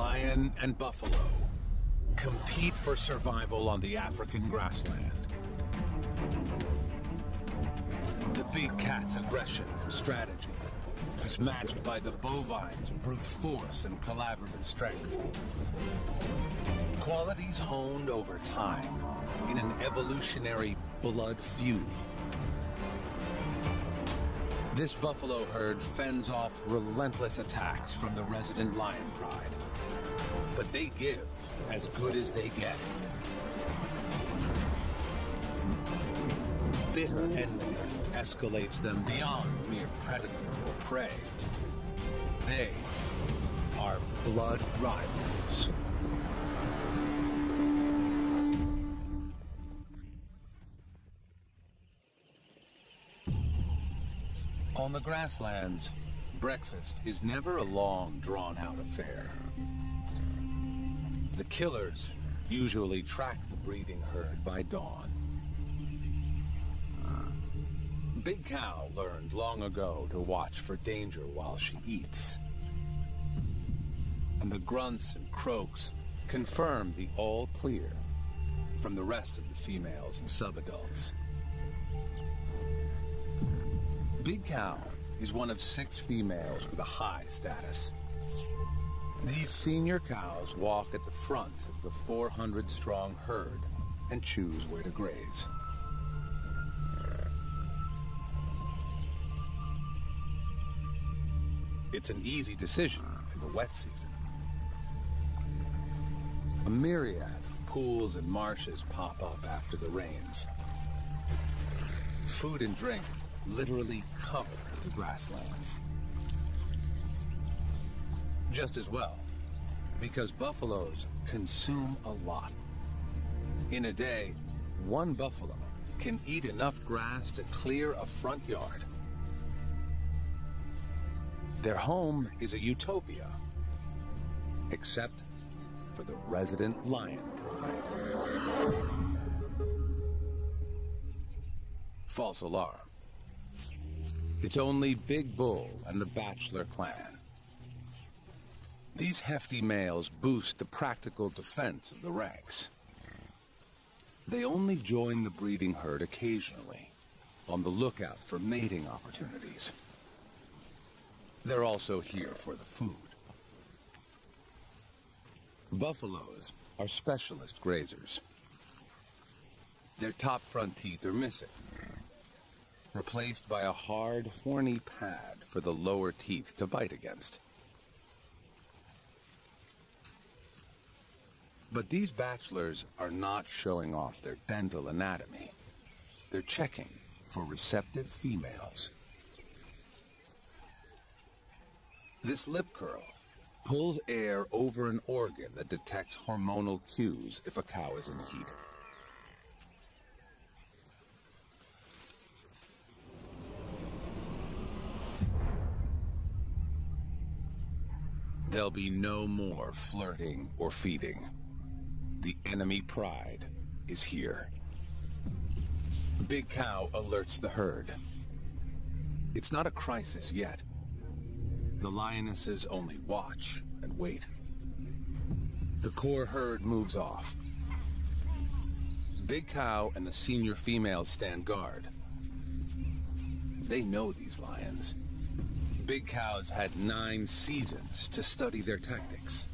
Lion and buffalo compete for survival on the African grassland. The big cat's aggression and strategy is matched by the bovine's brute force and collaborative strength. Qualities honed over time in an evolutionary blood feud. This buffalo herd fends off relentless attacks from the resident lion pride. But they give as good as they get. Bitter enmity escalates them beyond mere predator or prey. They are blood rivals. On the grasslands, breakfast is never a long, drawn-out affair. The killers usually track the breeding herd by dawn. Big Cow learned long ago to watch for danger while she eats. And the grunts and croaks confirm the all clear from the rest of the females and subadults. Big Cow is one of 6 females with a high status. These senior cows walk at the front of the 400-strong herd and choose where to graze. It's an easy decision in the wet season. A myriad of pools and marshes pop up after the rains. Food and drink literally cover the grasslands. Just as well, because buffaloes consume a lot. In a day, one buffalo can eat enough grass to clear a front yard. Their home is a utopia, except for the resident lion pride. False alarm. It's only Big Bull and the Bachelor clan. These hefty males boost the practical defense of the ranks. They only join the breeding herd occasionally, on the lookout for mating opportunities. They're also here for the food. Buffaloes are specialist grazers. Their top front teeth are missing, replaced by a hard, horny pad for the lower teeth to bite against. But these bachelors are not showing off their dental anatomy. They're checking for receptive females. This lip curl pulls air over an organ that detects hormonal cues if a cow is in heat. There'll be no more flirting or feeding. The enemy pride is here. Big Cow alerts the herd. It's not a crisis yet. The lionesses only watch and wait. The core herd moves off. Big Cow and the senior females stand guard. They know these lions. Big Cow's had 9 seasons to study their tactics.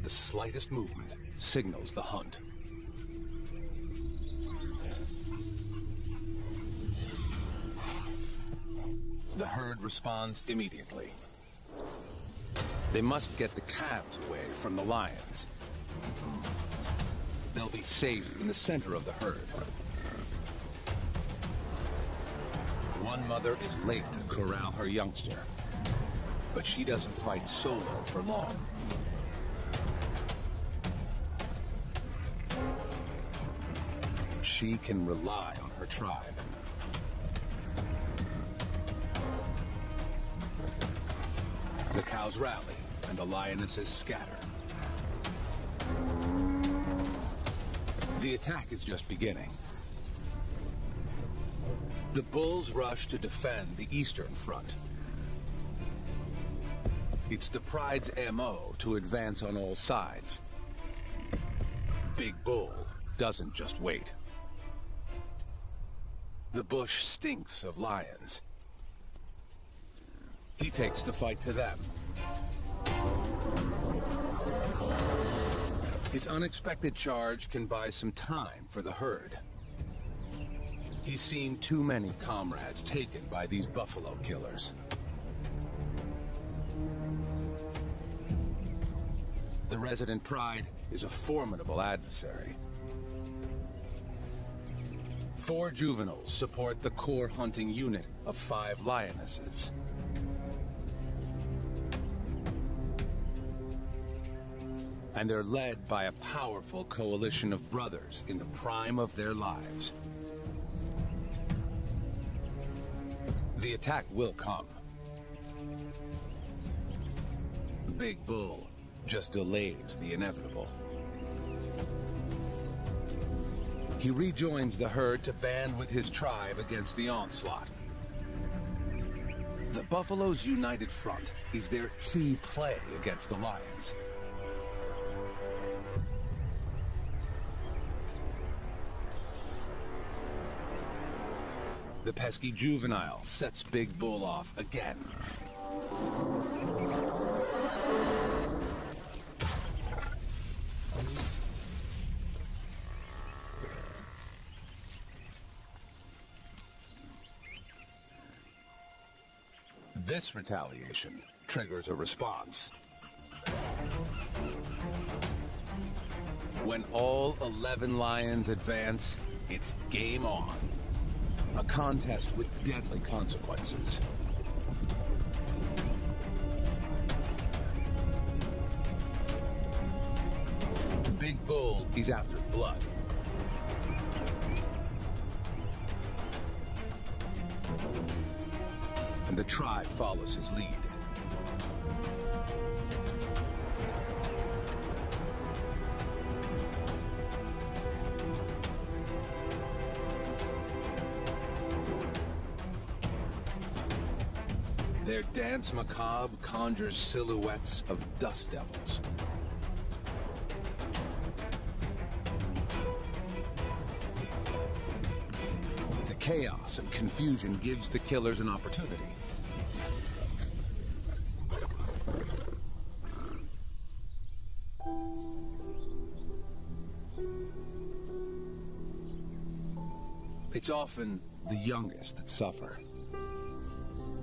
The slightest movement signals the hunt. The herd responds immediately. They must get the calves away from the lions. They'll be safe in the center of the herd. One mother is late to corral her youngster, but she doesn't fight solo for long. She can rely on her tribe. The cows rally, and the lionesses scatter. The attack is just beginning. The bulls rush to defend the eastern front. It's the Pride's MO to advance on all sides. Big Bull doesn't just wait. The bush stinks of lions. He takes the fight to them. His unexpected charge can buy some time for the herd. He's seen too many comrades taken by these buffalo killers. The resident Pride is a formidable adversary. 4 juveniles support the core hunting unit of 5 lionesses. And they're led by a powerful coalition of brothers in the prime of their lives. The attack will come. Big Bull just delays the inevitable. He rejoins the herd to band with his tribe against the onslaught. The Buffalo's united front is their key play against the lions. The pesky juvenile sets Big Bull off again. This retaliation triggers a response. When all 11 lions advance, it's game on. A contest with deadly consequences. Big Bull is after blood. And the tribe follows his lead. Their dance macabre conjures silhouettes of dust devils. The chaos and confusion gives the killers an opportunity. It's often the youngest that suffer.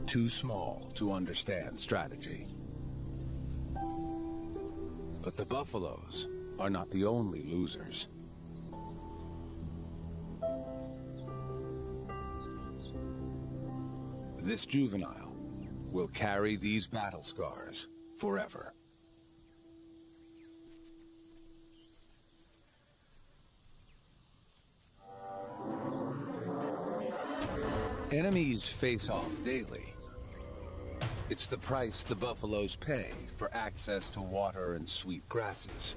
Too small to understand strategy. But the buffaloes are not the only losers. This juvenile will carry these battle scars forever. Enemies face off daily. It's the price the buffaloes pay for access to water and sweet grasses.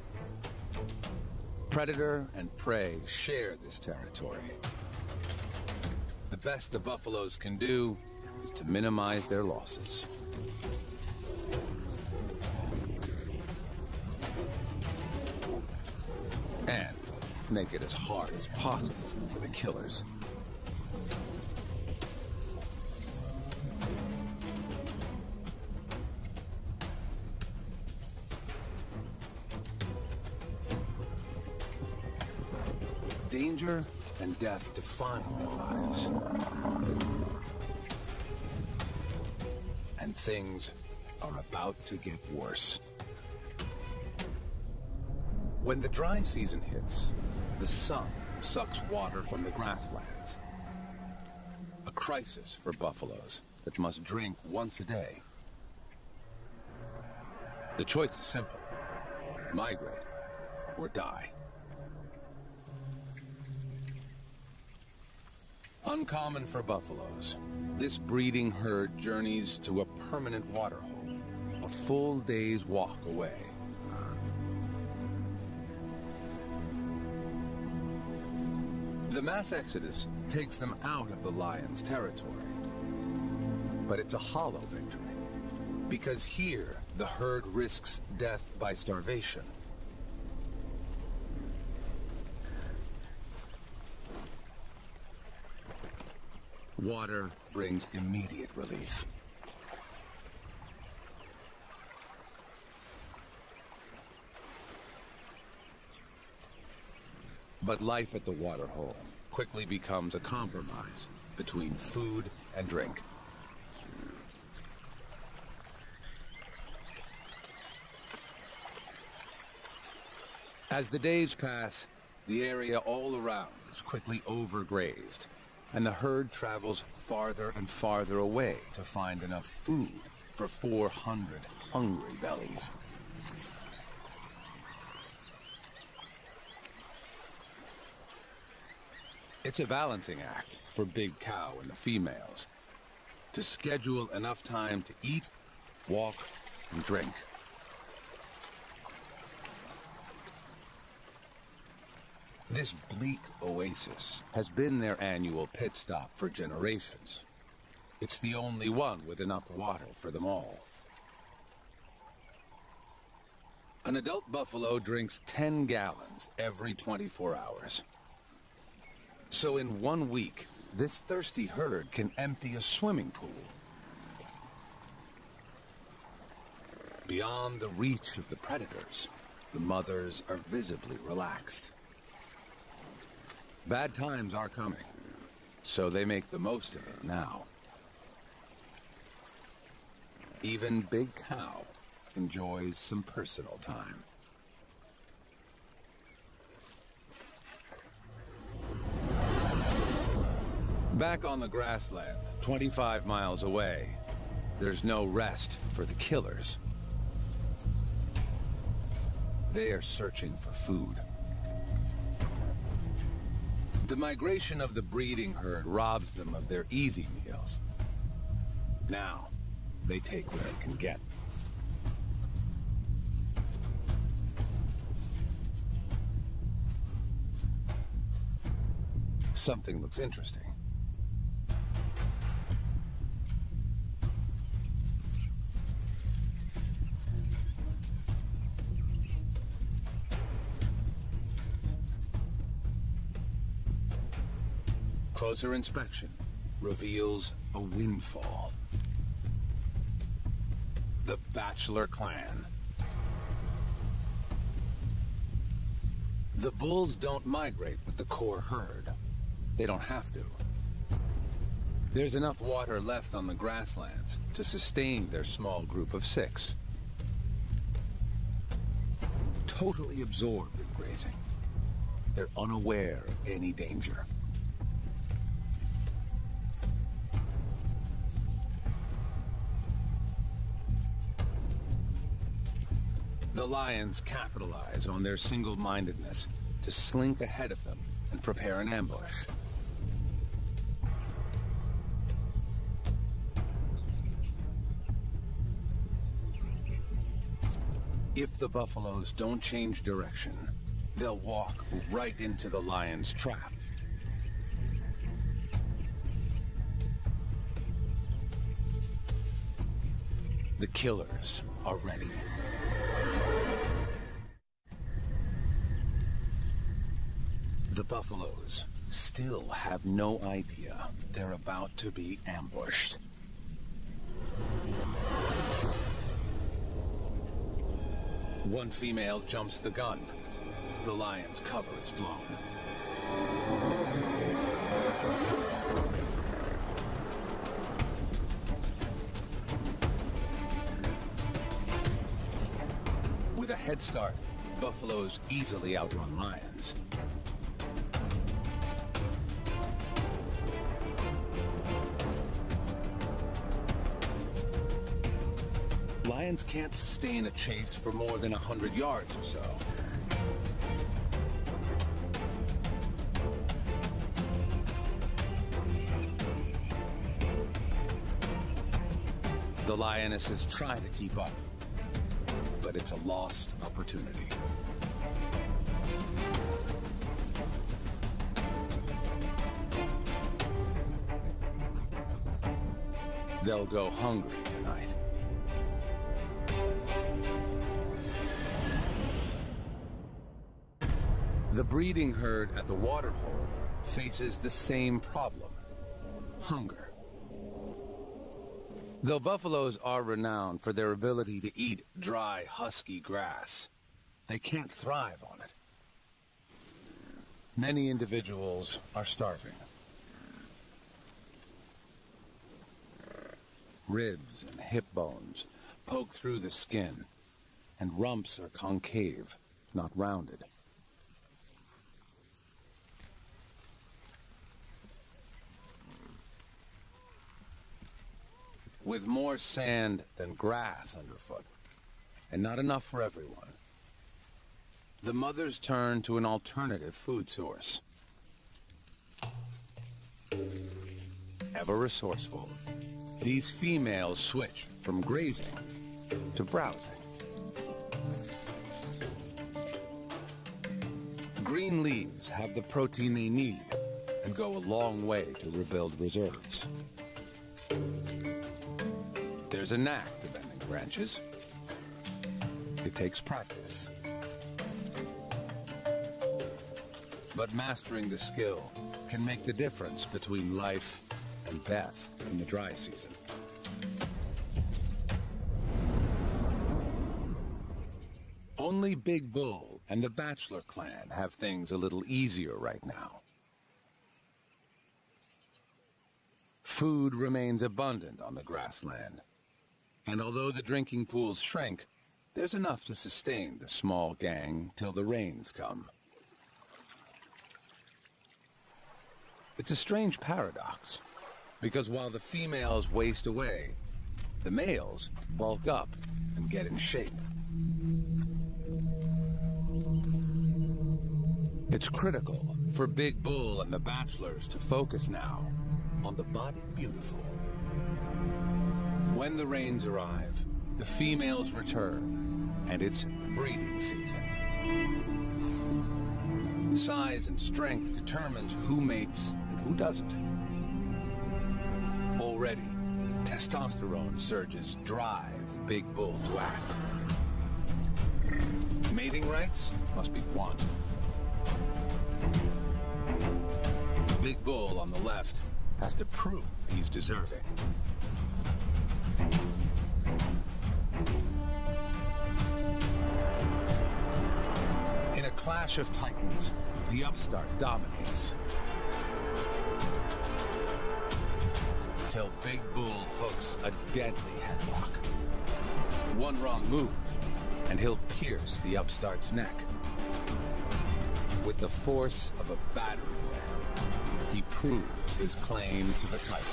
Predator and prey share this territory. The best the buffaloes can do is to minimize their losses. And make it as hard as possible for the killers. Danger and death define their lives. And things are about to get worse. When the dry season hits, the sun sucks water from the grasslands. A crisis for buffaloes that must drink once a day. The choice is simple: migrate or die. Uncommon for buffaloes, this breeding herd journeys to a permanent waterhole, a full day's walk away. The mass exodus takes them out of the lions' territory, but it's a hollow victory. Because here, the herd risks death by starvation. Water brings immediate relief. But life at the waterhole quickly becomes a compromise between food and drink. As the days pass, the area all around is quickly overgrazed, and the herd travels farther and farther away to find enough food for 400 hungry bellies. It's a balancing act for Big Cow and the females to schedule enough time to eat, walk, and drink. This bleak oasis has been their annual pit stop for generations. It's the only one with enough water for them all. An adult buffalo drinks 10 gallons every 24 hours. So in 1 week, this thirsty herd can empty a swimming pool. Beyond the reach of the predators, the mothers are visibly relaxed. Bad times are coming, so they make the most of it now. Even Big Cow enjoys some personal time. Back on the grassland, 25 miles away, there's no rest for the killers. They are searching for food. The migration of the breeding herd robs them of their easy meals. Now, they take what they can get. Something looks interesting. Closer inspection reveals a windfall. The Bachelor clan. The bulls don't migrate with the core herd. They don't have to. There's enough water left on the grasslands to sustain their small group of 6. Totally absorbed in grazing. They're unaware of any danger. The lions capitalize on their single-mindedness to slink ahead of them and prepare an ambush. If the buffaloes don't change direction, they'll walk right into the lion's trap. The killers are ready. The buffaloes still have no idea they're about to be ambushed. One female jumps the gun. The lion's cover is blown. With a head start, buffaloes easily outrun lions. Lions can't sustain a chase for more than 100 yards or so. The lionesses try to keep up, but it's a lost opportunity. They'll go hungry tonight. The breeding herd at the waterhole faces the same problem: hunger. Though buffaloes are renowned for their ability to eat dry, husky grass, they can't thrive on it. Many individuals are starving. Ribs and hip bones poke through the skin, and rumps are concave, not rounded. With more sand than grass underfoot, and not enough for everyone, the mothers turn to an alternative food source. Ever resourceful, these females switch from grazing to browsing. Green leaves have the protein they need and go a long way to rebuild reserves. There's a knack to bending branches. It takes practice. But mastering the skill can make the difference between life and death in the dry season. Only Big Bull and the Bachelor clan have things a little easier right now. Food remains abundant on the grassland, and although the drinking pools shrink, there's enough to sustain the small gang till the rains come. It's a strange paradox, because while the females waste away, the males bulk up and get in shape. It's critical for Big Bull and the Bachelors to focus now on the body beautiful. When the rains arrive, the females return, and it's breeding season. Size and strength determines who mates and who doesn't. Already, testosterone surges drive Big Bull to act. Mating rights must be won. Big Bull on the left has to prove he's deserving. In a clash of titans, the upstart dominates. Till Big Bull hooks a deadly headlock. One wrong move, and he'll pierce the upstart's neck. With the force of a battering ram, he proves his claim to the title.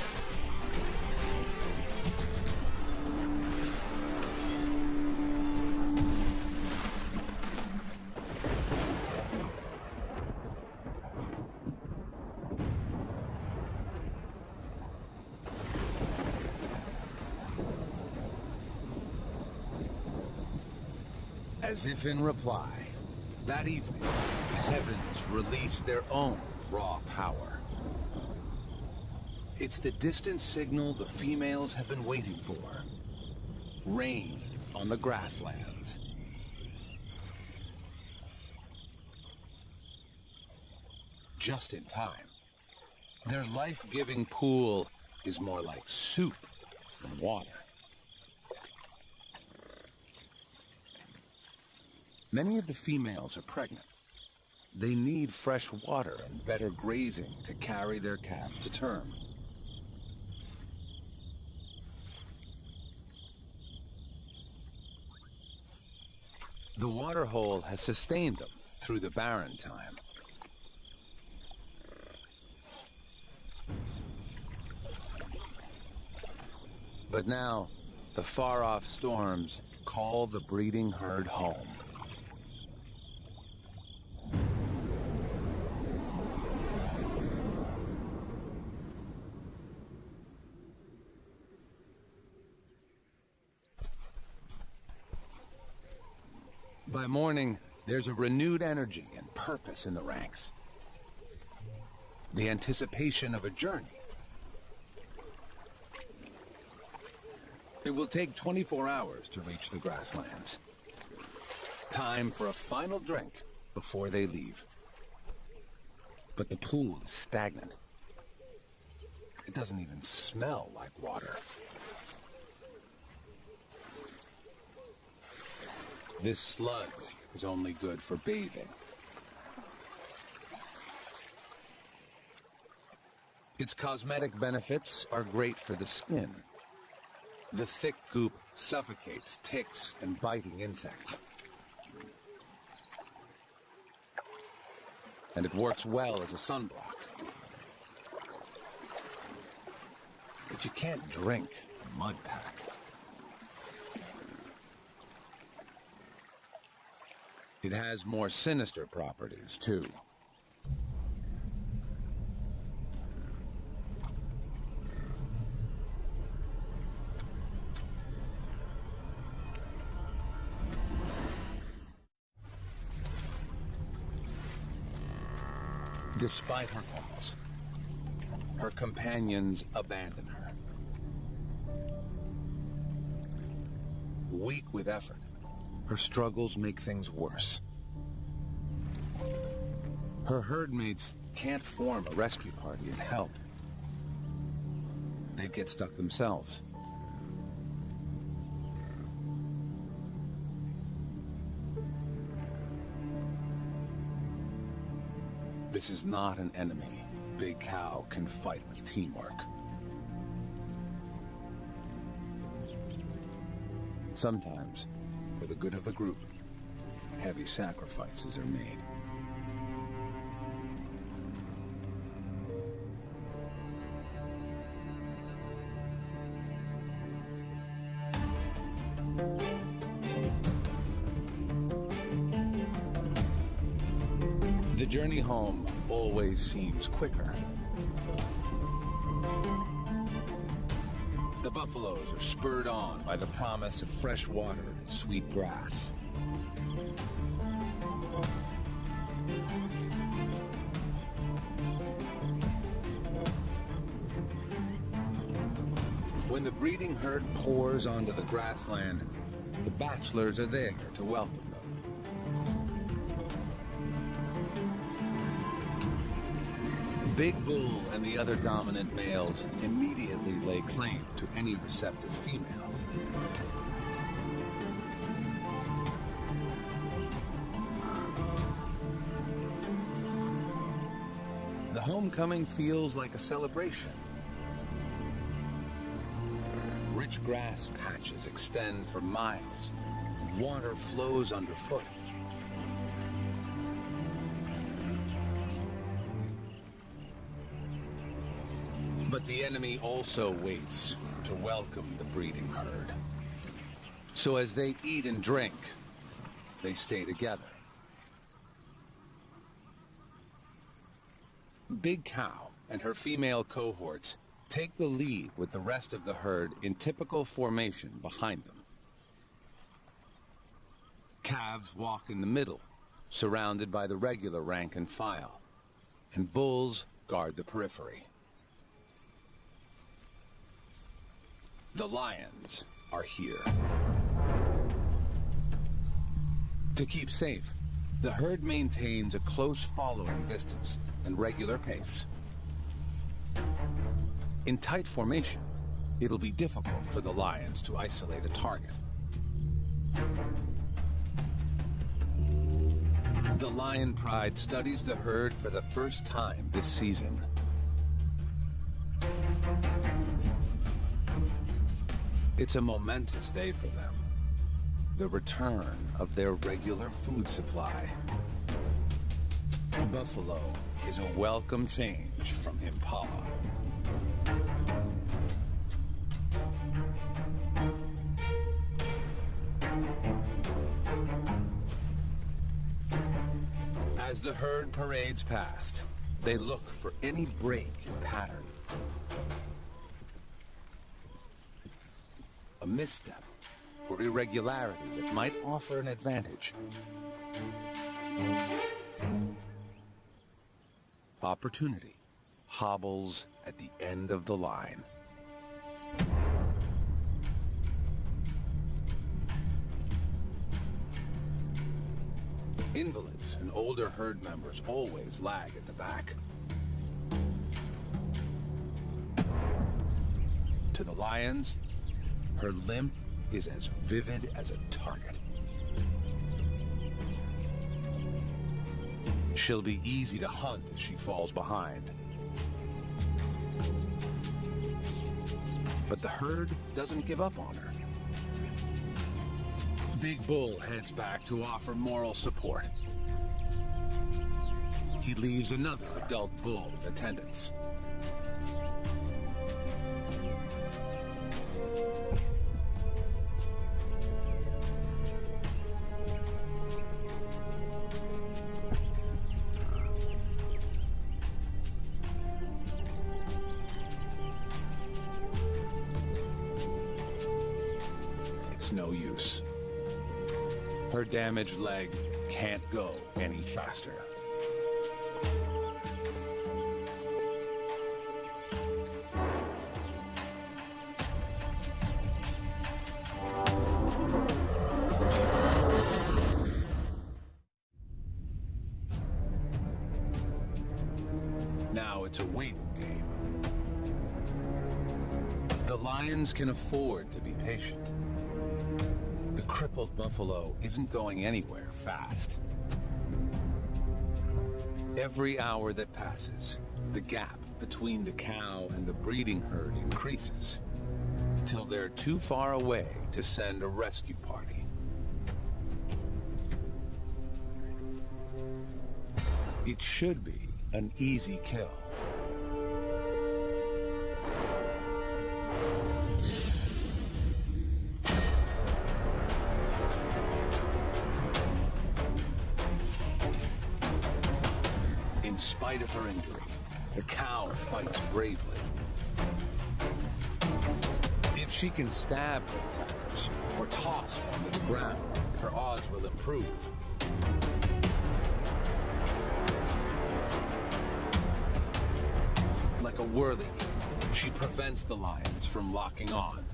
As if in reply, that evening, the heavens release their own raw power. It's the distant signal the females have been waiting for. Rain on the grasslands. Just in time. Their life-giving pool is more like soup than water. Many of the females are pregnant. They need fresh water and better grazing to carry their calves to term. The waterhole has sustained them through the barren time. But now, the far-off storms call the breeding herd home. By morning, there's a renewed energy and purpose in the ranks. The anticipation of a journey. It will take 24 hours to reach the grasslands. Time for a final drink before they leave. But the pool is stagnant. It doesn't even smell like water. This sludge is only good for bathing. Its cosmetic benefits are great for the skin. The thick goop suffocates ticks and biting insects. And it works well as a sunblock. But you can't drink a mud pack. It has more sinister properties, too. Despite her calls, her companions abandon her. Weak with effort, her struggles make things worse. Her herd mates can't form a rescue party and help. They'd get stuck themselves. This is not an enemy Big Cow can fight with teamwork. Sometimes, for the good of the group, heavy sacrifices are made. The journey home always seems quicker. The buffaloes are spurred on by the promise of fresh water and sweet grass. When the breeding herd pours onto the grassland, the bachelors are there to welcome them. Big Bull and the other dominant males immediately lay claim to any receptive female. The homecoming feels like a celebration. Rich grass patches extend for miles, and water flows underfoot. But the enemy also waits to welcome the breeding herd. So as they eat and drink, they stay together. Big Cow and her female cohorts take the lead with the rest of the herd in typical formation behind them. Calves walk in the middle, surrounded by the regular rank and file, and bulls guard the periphery. The lions are here. To keep safe, the herd maintains a close following distance and regular pace. In tight formation, it'll be difficult for the lions to isolate a target. The Lion Pride studies the herd for the first time this season. It's a momentous day for them. The return of their regular food supply. Buffalo is a welcome change from Impala. As the herd parades past, they look for any break in pattern. A misstep or irregularity that might offer an advantage. Opportunity hobbles at the end of the line. Invalids and older herd members always lag at the back. To the lions, her limp is as vivid as a target. She'll be easy to hunt as she falls behind. But the herd doesn't give up on her. Big Bull heads back to offer moral support. He leaves another adult bull in attendance. It's no use. Her damaged leg can't go any faster. Now it's a waiting game. The lions can afford to be patient. The crippled buffalo isn't going anywhere fast. Every hour that passes, the gap between the cow and the breeding herd increases, till they're too far away to send a rescue party. It should be an easy kill. In spite of her injury, the cow fights bravely. If she can stab her attackers or toss one to the ground, her odds will improve. Like a whirligig, she prevents the lions from locking on.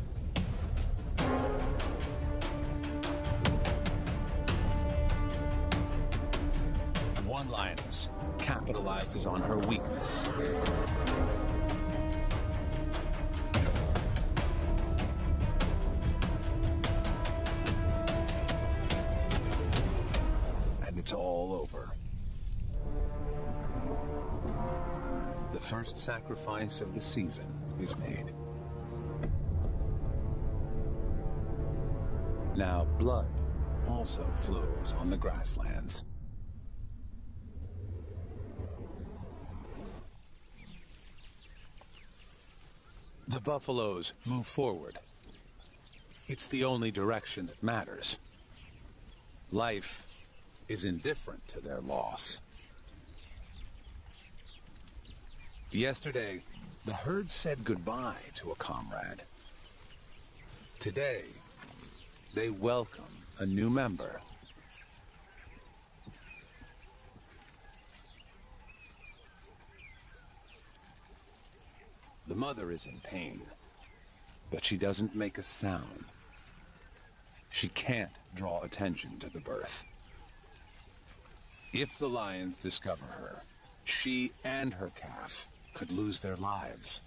One lioness capitalizes on her weakness. And it's all over. The first sacrifice of the season is made. Now blood also flows on the grasslands. The buffaloes move forward. It's the only direction that matters. Life is indifferent to their loss. Yesterday, the herd said goodbye to a comrade. Today, they welcome a new member. The mother is in pain, but she doesn't make a sound. She can't draw attention to the birth. If the lions discover her, she and her calf could lose their lives.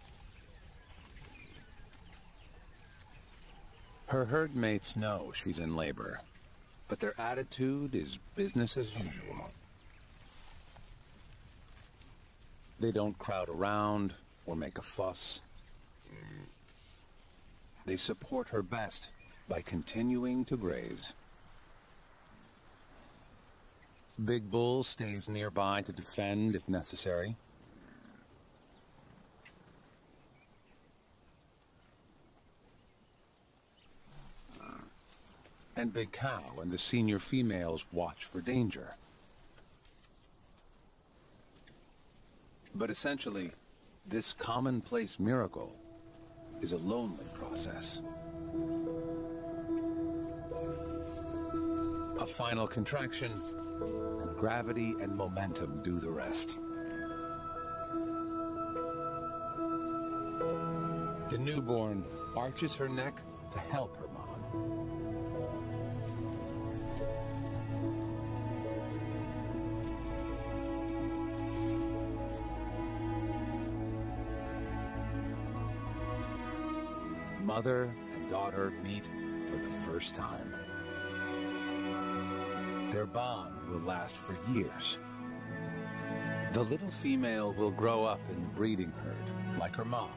Her herd mates know she's in labor, but their attitude is business as usual. They don't crowd around or make a fuss. They support her best by continuing to graze. Big Bull stays nearby to defend if necessary. And Big Cow and the senior females watch for danger. But essentially, this commonplace miracle is a lonely process. A final contraction, and gravity and momentum do the rest. The newborn arches her neck to help her mom. mother and daughter meet for the first time. Their bond will last for years. The little female will grow up in the breeding herd, like her mom.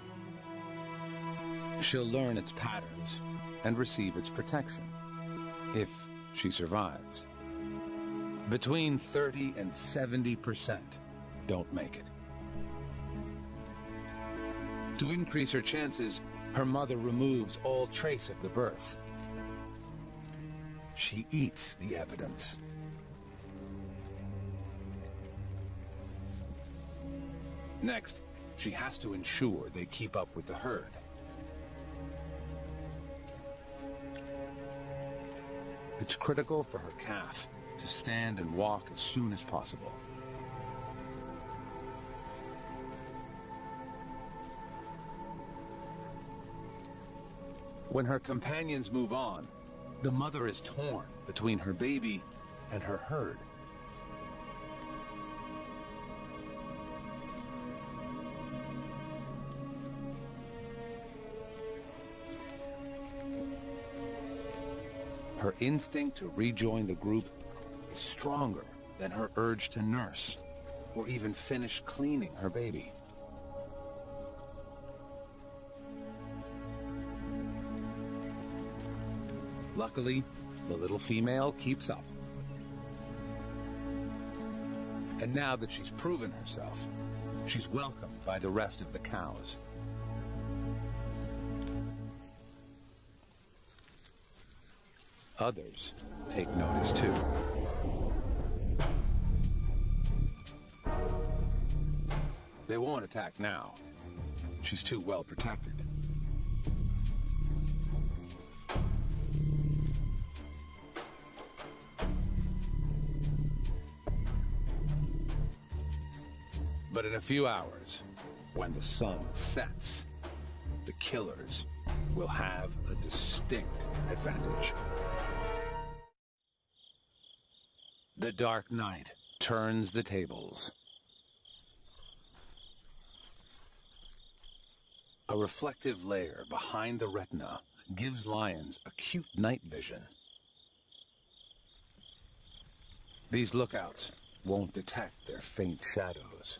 She'll learn its patterns and receive its protection, if she survives. Between 30 and 70% don't make it. To increase her chances, her mother removes all trace of the birth. She eats the evidence. Next, she has to ensure they keep up with the herd. It's critical for her calf to stand and walk as soon as possible. When her companions move on, the mother is torn between her baby and her herd. Her instinct to rejoin the group is stronger than her urge to nurse or even finish cleaning her baby. Luckily, the little female keeps up. And now that she's proven herself, she's welcomed by the rest of the cows. Others take notice too. They won't attack now. She's too well protected. But in a few hours, when the sun sets, the killers will have a distinct advantage. The dark night turns the tables. A reflective layer behind the retina gives lions acute night vision. These lookouts won't detect their faint shadows.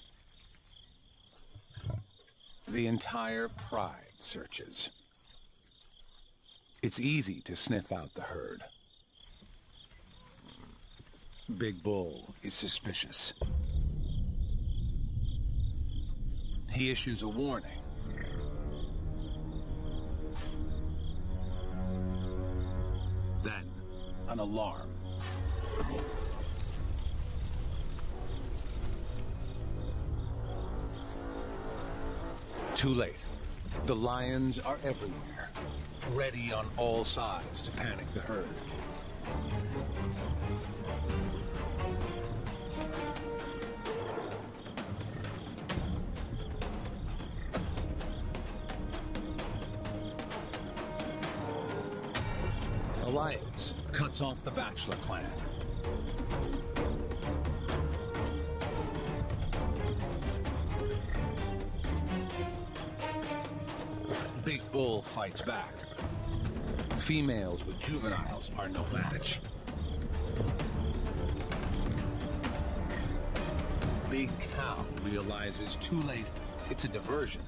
The entire pride searches. It's easy to sniff out the herd. Big Bull is suspicious. He issues a warning. Then, an alarm. Too late. The lions are everywhere, ready on all sides to panic the herd. Alliance cuts off the Bachelor clan. Big Bull fights back. Females with juveniles are no match. Big Cow realizes too late it's a diversion.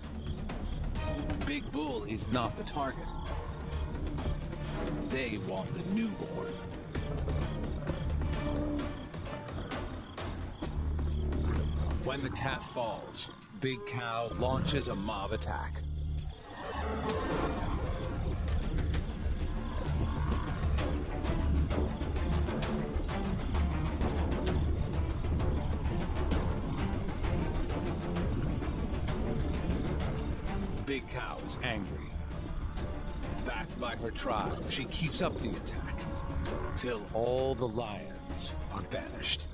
Big Bull is not the target. They want the newborn. When the cat falls, Big Cow launches a mob attack. Big Cow is angry. Backed by her tribe, she keeps up the attack, till all the lions are banished.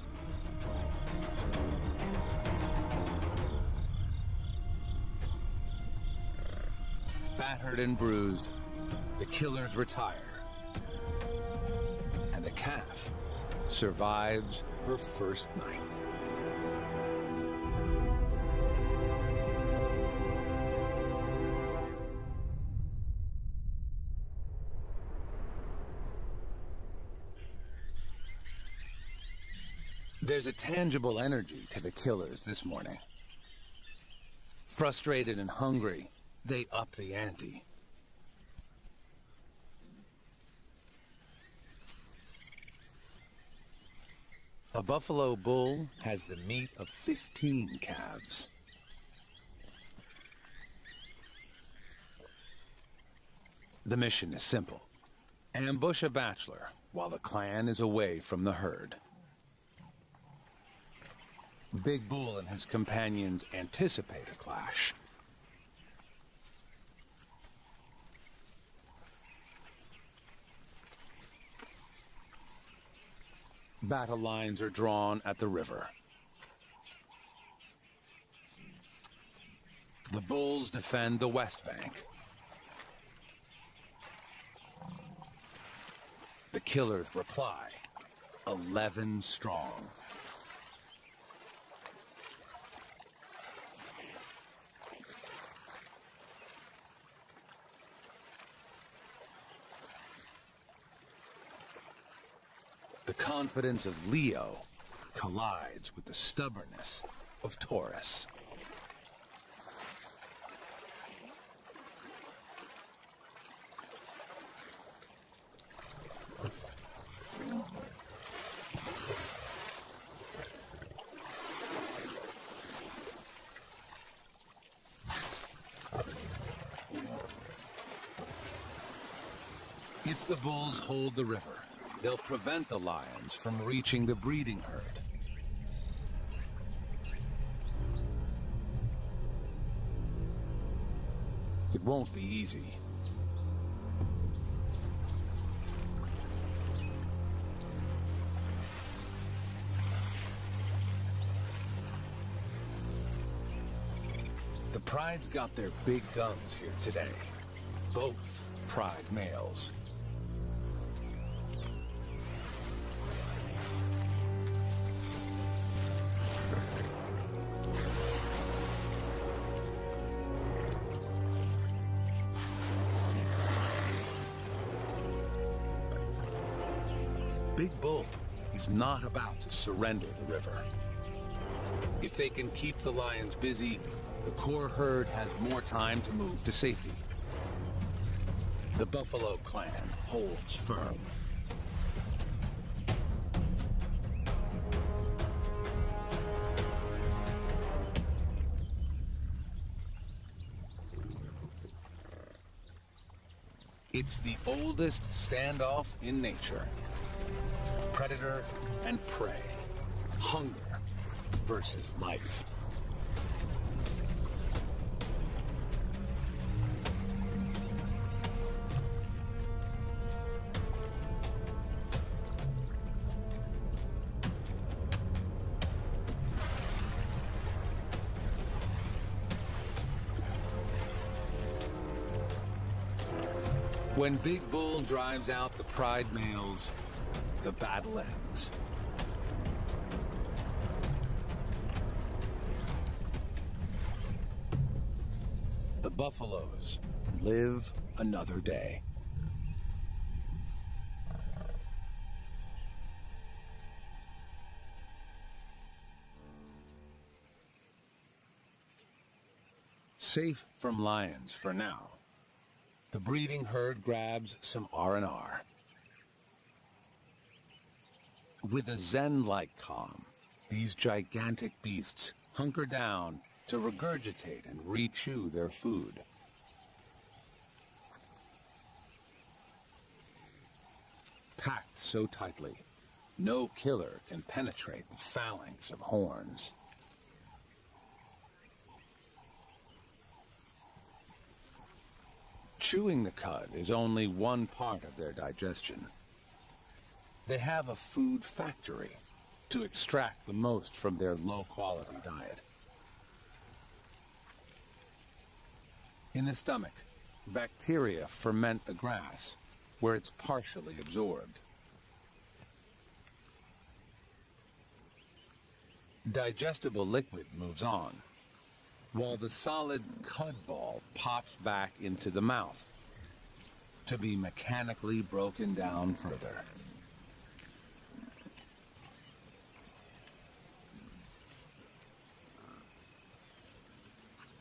Battered and bruised, the killers retire. And the calf survives her first night. There's a tangible energy to the killers this morning. Frustrated and hungry, they up the ante. A buffalo bull has the meat of 15 calves. The mission is simple. Ambush a bachelor while the clan is away from the herd. Big Bull and his companions anticipate a clash. Battle lines are drawn at the river. The bulls defend the west bank. The killers reply, 11 strong. The confidence of Leo collides with the stubbornness of Taurus. If the bulls hold the river, they'll prevent the lions from reaching the breeding herd. It won't be easy. The Pride's got their big guns here today. Both Pride males. Big Bull is not about to surrender the river. If they can keep the lions busy, the core herd has more time to move to safety. The Buffalo clan holds firm. It's the oldest standoff in nature. Predator and prey. Hunger versus life. When Big Bull drives out the Pride males, the battle ends. The buffaloes live another day. Safe from lions for now, the breeding herd grabs some R&R. With a zen-like calm, these gigantic beasts hunker down to regurgitate and re-chew their food. Packed so tightly, no killer can penetrate the phalanx of horns. Chewing the cud is only one part of their digestion. They have a food factory to extract the most from their low-quality diet. In the stomach, bacteria ferment the grass, where it's partially absorbed. Digestible liquid moves on, while the solid cud ball pops back into the mouth, to be mechanically broken down further.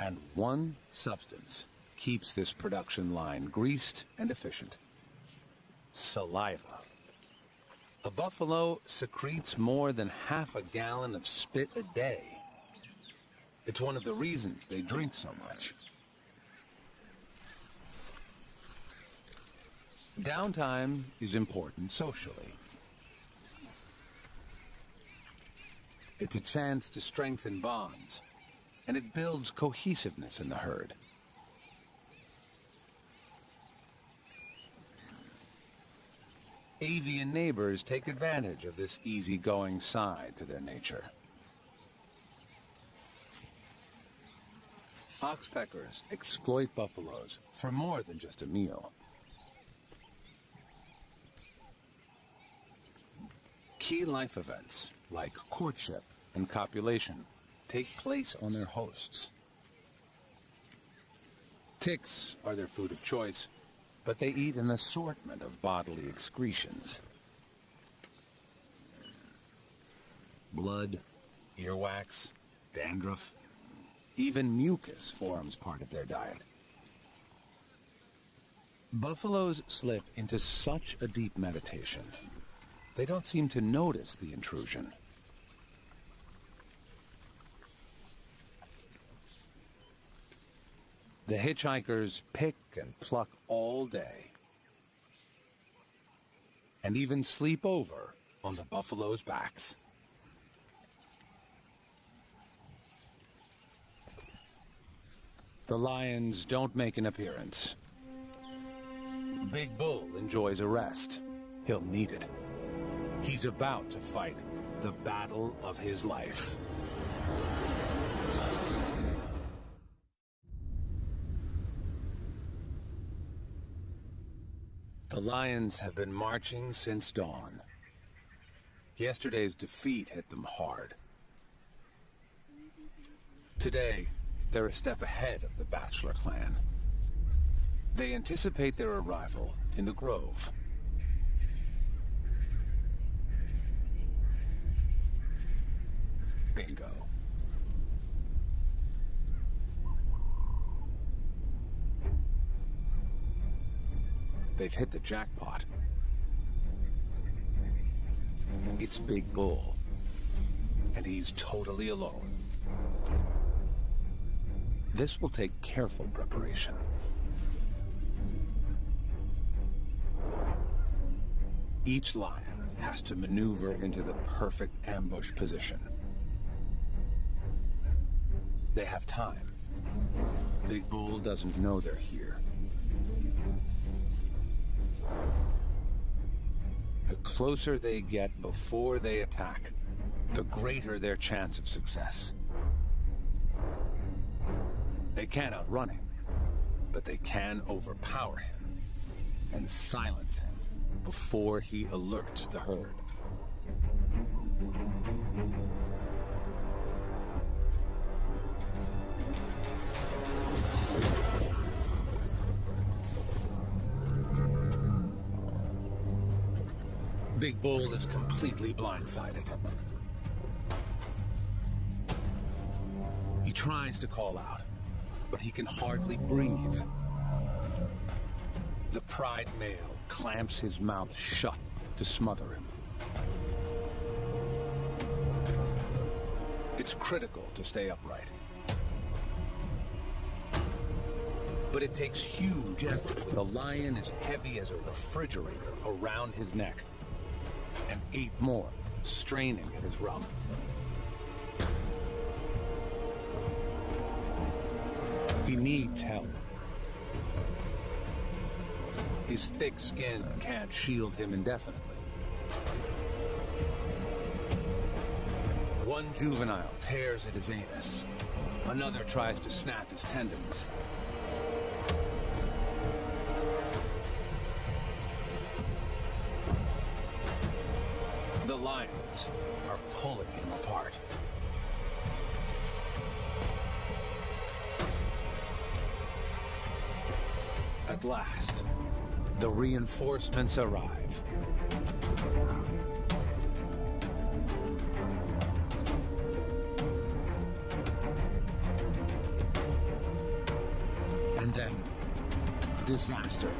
And one substance keeps this production line greased and efficient. Saliva. A buffalo secretes more than half a gallon of spit a day. It's one of the reasons they drink so much. Downtime is important socially. It's a chance to strengthen bonds, and it builds cohesiveness in the herd. Avian neighbors take advantage of this easygoing side to their nature. Oxpeckers exploit buffaloes for more than just a meal. Key life events, like courtship and copulation, take place on their hosts. Ticks are their food of choice, but they eat an assortment of bodily excretions. Blood, earwax, dandruff, even mucus forms part of their diet. Buffaloes slip into such a deep meditation, they don't seem to notice the intrusion. The hitchhikers pick and pluck all day, and even sleep over on the buffaloes' backs. The lions don't make an appearance. Big Bull enjoys a rest. He'll need it. He's about to fight the battle of his life. The lions have been marching since dawn. Yesterday's defeat hit them hard. Today, they're a step ahead of the Bachelor clan. They anticipate their arrival in the grove. Bingo. They've hit the jackpot. It's Big Bull, and he's totally alone. This will take careful preparation. Each lion has to maneuver into the perfect ambush position. They have time. Big Bull doesn't know they're here. The closer they get before they attack, the greater their chance of success. They can't outrun him, but they can overpower him and silence him before he alerts the herd. Big Bull is completely blindsided. He tries to call out, but he can hardly breathe. The pride male clamps his mouth shut to smother him. It's critical to stay upright. But it takes huge effort. The lion is heavy as a refrigerator around his neck, and 8 more straining at his rump. He needs help. His thick skin can't shield him indefinitely. One juvenile tears at his anus. Another tries to snap his tendons. The lions are pulling him apart. At last, the reinforcements arrive. disaster.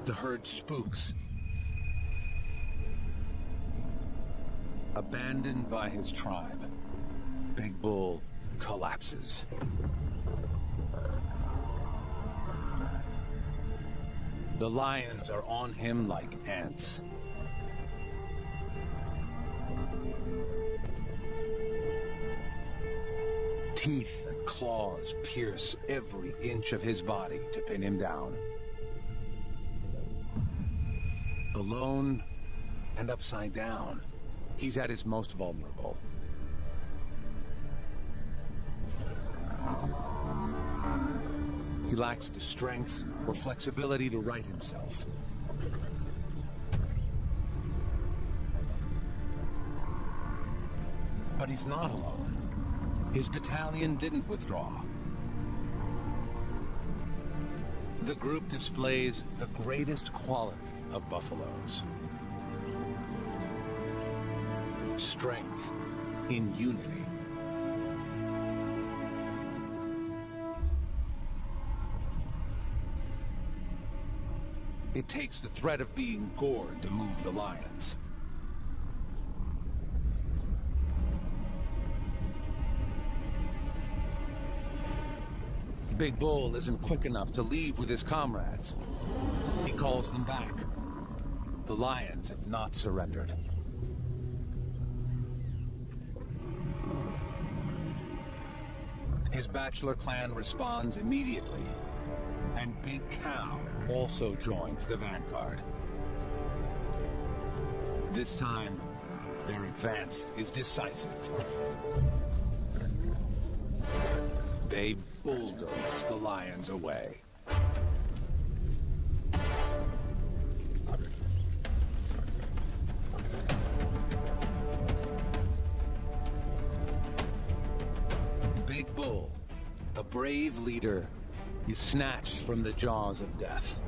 The herd spooks. Abandoned by his tribe, Big Bull collapses. The lions are on him like ants. Teeth and claws pierce every inch of his body to pin him down. Alone and upside down, he's at his most vulnerable. He lacks the strength or flexibility to right himself. But he's not alone. His battalion didn't withdraw. The group displays the greatest quality of buffaloes. Strength in unity. It takes the threat of being gored to move the lions. Big Bull isn't quick enough to leave with his comrades. He calls them back. The lions have not surrendered. His bachelor clan responds immediately, and Big Cow also joins the vanguard. This time, their advance is decisive. They bulldoze the lions away. Big Bull, a brave leader, is snatched from the jaws of death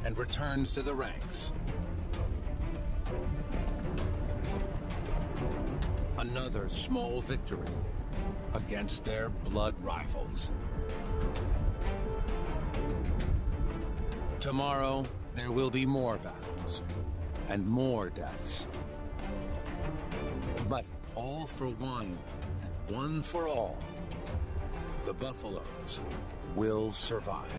and returns to the ranks. Another small victory against their blood rivals. Tomorrow, there will be more battles and more deaths. But all for one, and one for all, the buffaloes will survive.